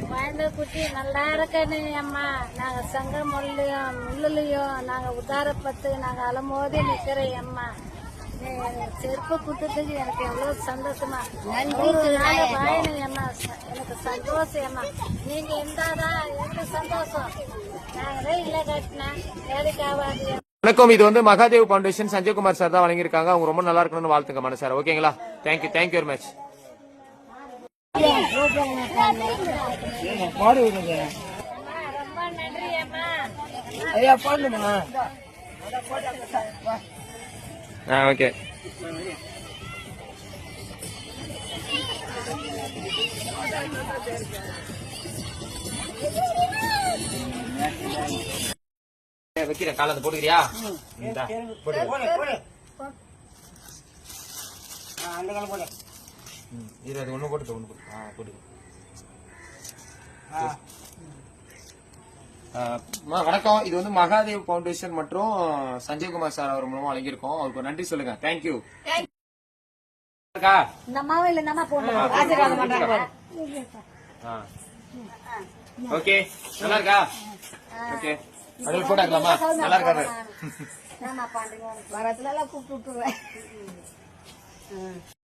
குழந்தை குட்டி நல்லா இருக்கனே அம்மா. நாங்க சங்க முள்ளுலயும் நாங்க உதாரப்பட்டு நாங்க அலமோதி நிக்கிறேன் அம்மா. நீ எனக்கு செருப்பு குத்துறதுக்கு எனக்கு எவ்வளவு சந்தோஷமா வாயினு அம்மா. எனக்கு சந்தோஷம் அம்மா. நீங்க இருந்தாதான் எனக்கு சந்தோஷம். நாங்களே இல்ல கட்டினா வேலைக்கு ஆகாது. வணக்கம். இது வந்து மகாதேவ் ஃபவுண்டேஷன் சஞ்சய்குமார் சார் தான் வழங்கியிருக்காங்க. அவங்க ரொம்ப நல்லா இருக்கணும்னு வாழ்த்துங்க மன சார். ஓகேங்களா? Thank you very much. ரொம்ப நன்றி அம்மா. ஓகே. வைக்கிறேன் கால போட்டுக்கிறியா? அது ஒண்ணு போட்டு போட்டு. வணக்கம். இது வந்து மகாதேவ் ஃபவுண்டேஷன் மற்றும் சஞ்சய்குமார் சார் அவர் மூலமா வழங்கியிருக்கோம். அவருக்கு நன்றி சொல்லுங்க. தேங்க்யூ. ஓகே, நல்லா இருக்கா? ஓகே, அது போட்டாக்கலாமா? நல்லா இருக்காரு. வரத்துல கூப்பிட்டு